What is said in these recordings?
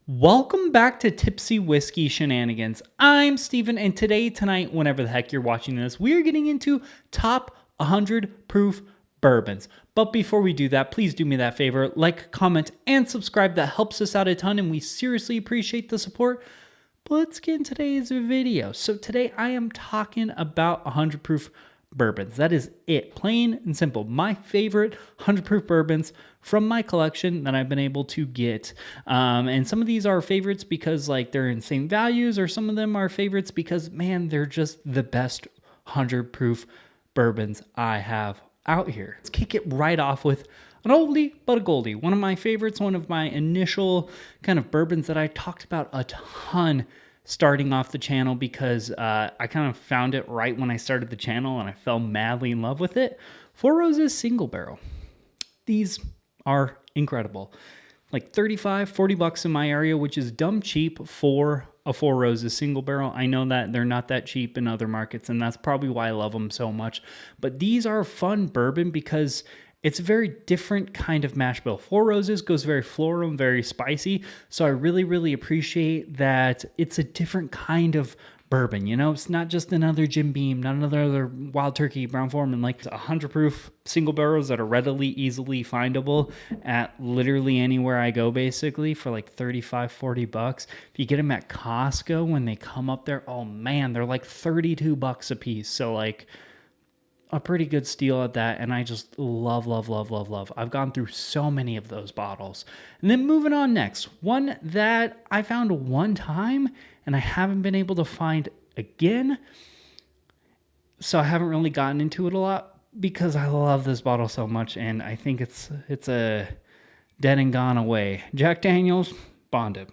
Welcome back to Tipsy Whiskey Shenanigans. I'm Steven, and tonight, whenever the heck you're watching this, we are getting into top 100 proof bourbons. But before we do that, please do me that favor, like, comment, and subscribe. That helps us out a ton, and we seriously appreciate the support. But let's get into today's video. So today I am talking about 100 proof bourbons. That is it, plain and simple. My favorite 100 proof bourbons from my collection that I've been able to get. And some of these are favorites because like they're in same values, or some of them are favorites because, man, they're just the best 100 proof bourbons I have out here. Let's kick it right off with an oldie but a goldie. One of my favorites, one of my initial kind of bourbons that I talked about a ton starting off the channel because I kind of found it right when I started the channel and I fell madly in love with it. Four Roses Single Barrel. These are incredible. Like 35, 40 bucks in my area, which is dumb cheap for a Four Roses Single Barrel. I know that they're not that cheap in other markets, and that's probably why I love them so much. But these are fun bourbon because it's a very different kind of mash bill. Four Roses goes very floral and very spicy, so I really appreciate that it's a different kind of bourbon. You know, it's not just another Jim Beam, not another Wild Turkey, Brown Foreman. Like 100 proof single barrels that are readily, easily findable at literally anywhere I go, basically, for like 35, 40 bucks. If you get them at Costco when they come up there, oh man, they're like 32 bucks a piece. So like a pretty good steal at that, and I just love. I've gone through so many of those bottles. And then moving on next, one that I found one time and I haven't been able to find again, so I haven't really gotten into it a lot because I love this bottle so much, and I think it's a dead and gone away. Jack Daniel's Bonded,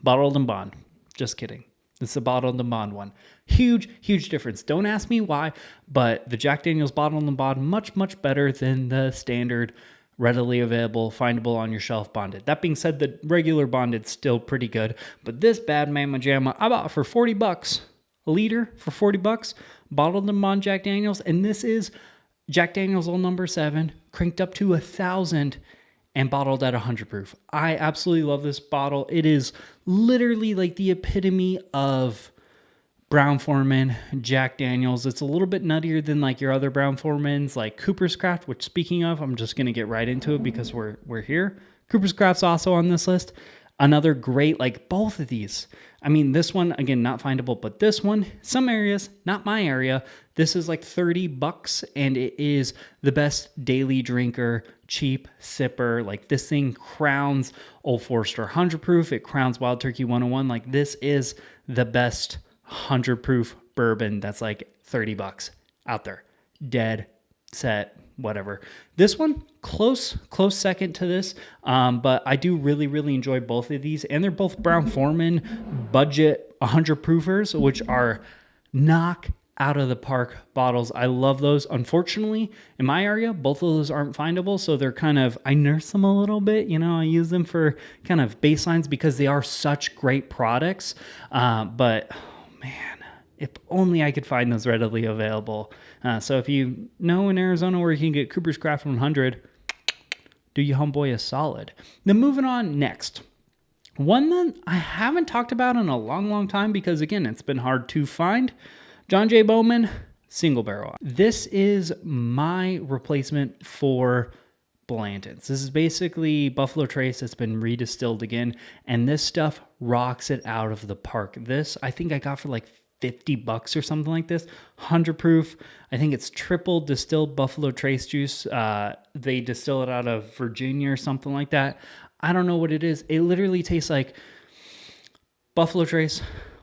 bottled and bond. Just kidding. It's the bottled and bond one. Huge difference. Don't ask me why, but the Jack Daniel's bottled and bond, much better than the standard, readily available, findable on your shelf bonded. That being said, the regular bonded's still pretty good, but this bad mamma jamma I bought for 40 bucks. A liter for 40 bucks, bottled and bond Jack Daniel's, and this is Jack Daniel's Old Number 7, cranked up to 1,000 and bottled at 100 proof. I absolutely love this bottle. It is literally like the epitome of Brown Foreman, Jack Daniel's. It's a little bit nuttier than like your other Brown Foremans, like Cooper's Craft, which, speaking of, I'm just going to get right into it because we're here. Cooper's Craft's also on this list. Another great, like both of these. I mean, this one, again, not findable, but this one, some areas, not my area. This is like 30 bucks, and it is the best daily drinker, cheap sipper. Like, this thing crowns Old Forester 100 proof. It crowns Wild Turkey 101. Like, this is the best 100 proof bourbon that's like 30 bucks out there. Dead set, whatever. This one, close second to this, but I do really enjoy both of these, and they're both Brown Foreman budget 100 proofers, which are knock out of the park bottles. I love those. Unfortunately, in my area, both of those aren't findable, so they're kind of, I nurse them a little bit, you know, I use them for kind of baselines because they are such great products, but oh man, if only I could find those readily available. So if you know in Arizona where you can get Cooper's Craft 100, do you homeboy a solid. Then moving on next. One that I haven't talked about in a long time because, again, it's been hard to find. John J Bowman Single Barrel. This is my replacement for Blanton's. This is basically Buffalo Trace that's been redistilled again, and this stuff rocks it out of the park. This, I think I got for like 50 bucks or something like this. 100 proof. I think it's triple distilled Buffalo Trace juice. They distill it out of Virginia or something like that. I don't know what it is. It literally tastes like Buffalo Trace,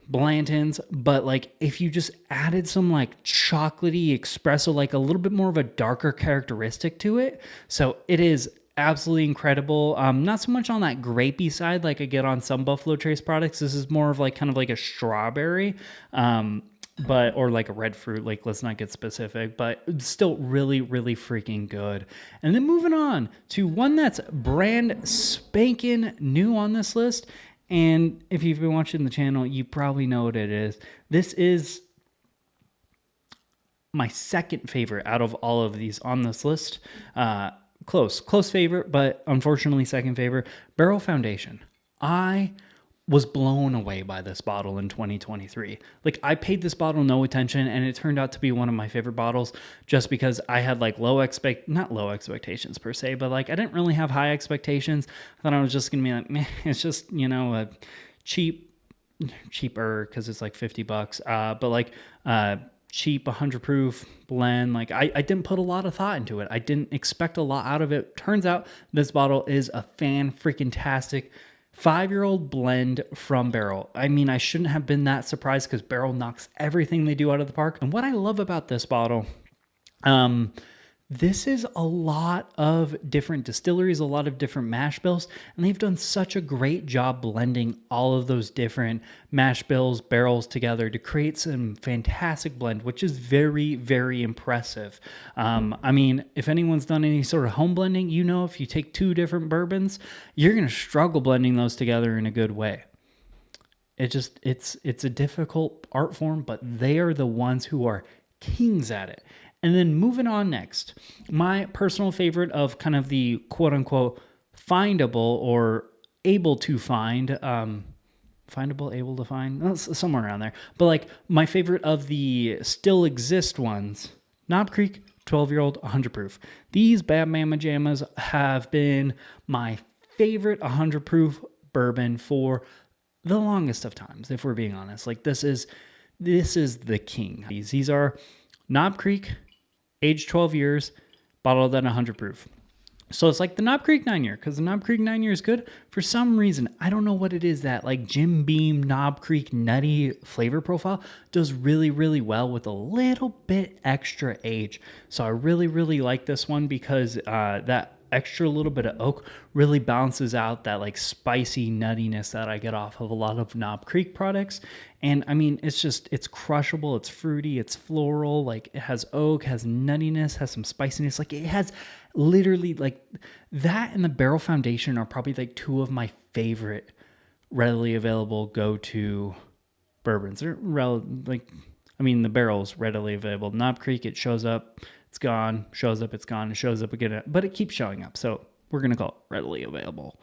Blanton's, but like if you just added some like chocolatey espresso, like a little bit more of a darker characteristic to it. So it is absolutely incredible. Not so much on that grapey side like I get on some Buffalo Trace products. This is more of like kind of like a strawberry, but or like a red fruit. Like, let's not get specific, but it's still really freaking good. And then moving on to one that's brand spanking new on this list. And if you've been watching the channel, you probably know what it is. This is my second favorite out of all of these on this list. Close favorite, but unfortunately second favorite. Barrel Foundation. I was blown away by this bottle in 2023. Like, I paid this bottle no attention, and it turned out to be one of my favorite bottles just because I had like not low expectations per se, but like I didn't really have high expectations. I thought I was just gonna be like, meh, it's just, you know, a cheaper because it's like $50, but like cheap 100 proof blend. Like I didn't put a lot of thought into it. I didn't expect a lot out of it. Turns out this bottle is a fan-freaking-tastic 5-year-old blend from Barrel. I mean, I shouldn't have been that surprised because Barrel knocks everything they do out of the park. And what I love about this bottle, this is a lot of different distilleries, a lot of different mash bills, and they've done such a great job blending all of those different mash bills, barrels together to create some fantastic blend, which is very, very impressive. I mean, if anyone's done any sort of home blending, you know, if you take 2 different bourbons, you're going to struggle blending those together in a good way. It's a difficult art form, but they are the ones who are kings at it. And then moving on next, my personal favorite of kind of the quote unquote findable or able to find, findable, able to find, somewhere around there. But like my favorite of the still exist ones, Knob Creek 12-year-old 100 proof. These Bad Mama Jammas have been my favorite 100 proof bourbon for the longest of times, if we're being honest. Like this is the king. These are Knob Creek, aged 12 years, bottled at 100 proof. So it's like the Knob Creek 9-year, because the Knob Creek 9-year is good. For some reason, I don't know what it is, that like Jim Beam Knob Creek nutty flavor profile does really, really well with a little bit extra age. So I really, really like this one because that extra little bit of oak really balances out that like spicy nuttiness that I get off of a lot of Knob Creek products. And I mean, it's crushable, it's fruity, it's floral, like it has oak, has nuttiness, has some spiciness. Like it has literally like that, and the Barrel Foundation are probably like 2 of my favorite readily available go-to bourbons. They're the Barrel's readily available. Knob Creek, it shows up, it's gone, shows up, it's gone, it shows up again, but it keeps showing up. So we're going to call it readily available-ish.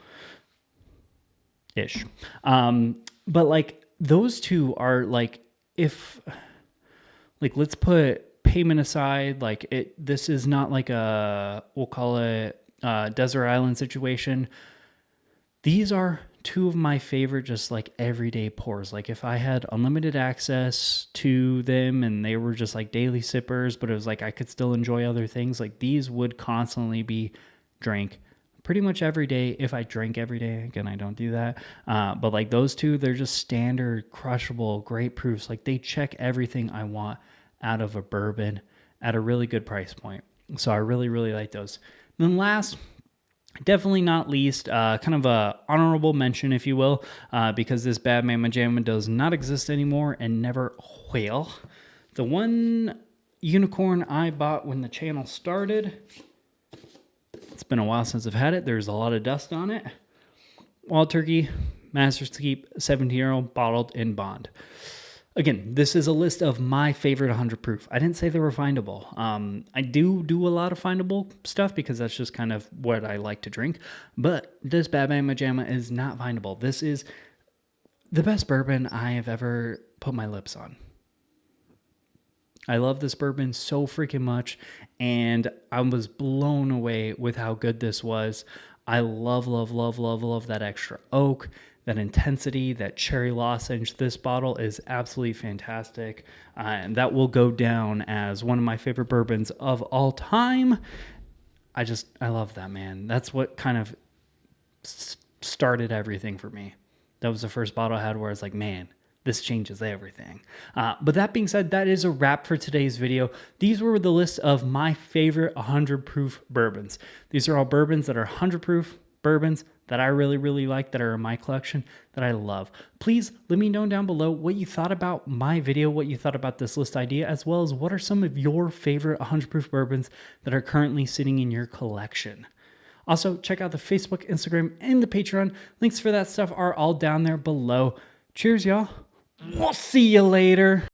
But like those 2 are like, if like, let's put payment aside, like this is not like we'll call it a desert island situation. These are 2 of my favorite, just like everyday pours. Like if I had unlimited access to them and they were just like daily sippers, but it was like I could still enjoy other things, like these would constantly be drank pretty much every day if I drank every day. Again, I don't do that. But like those 2, they're just standard, crushable, great proofs. Like they check everything I want out of a bourbon at a really good price point. So I really, really like those. And then last, definitely not least, kind of a honorable mention, if you will, because this Bad Mama Jamma does not exist anymore and never will. The one unicorn I bought when the channel started, it's been a while since I've had it. There's a lot of dust on it. Wild Turkey, Master's Keep, 17-year-old, bottled in bond. Again, this is a list of my favorite 100 proof. I didn't say they were findable. I do a lot of findable stuff because that's just kind of what I like to drink. But this Bad Mama Jamma is not findable. This is the best bourbon I have ever put my lips on. I love this bourbon so freaking much, and I was blown away with how good this was. I love, love, love, love, love that extra oak, that intensity, that cherry lozenge. This bottle is absolutely fantastic. And that will go down as one of my favorite bourbons of all time. I love that, man. That's what kind of started everything for me. That was the first bottle I had where I was like, man, this changes everything. But that being said, that is a wrap for today's video. These were the list of my favorite 100 proof bourbons. These are all bourbons that are 100 proof bourbons that I really, really like, that are in my collection, that I love. Please let me know down below what you thought about my video, what you thought about this list idea, as well as what are some of your favorite 100 proof bourbons that are currently sitting in your collection. Also, check out the Facebook, Instagram, and the Patreon. Links for that stuff are all down there below. Cheers, y'all. We'll see you later.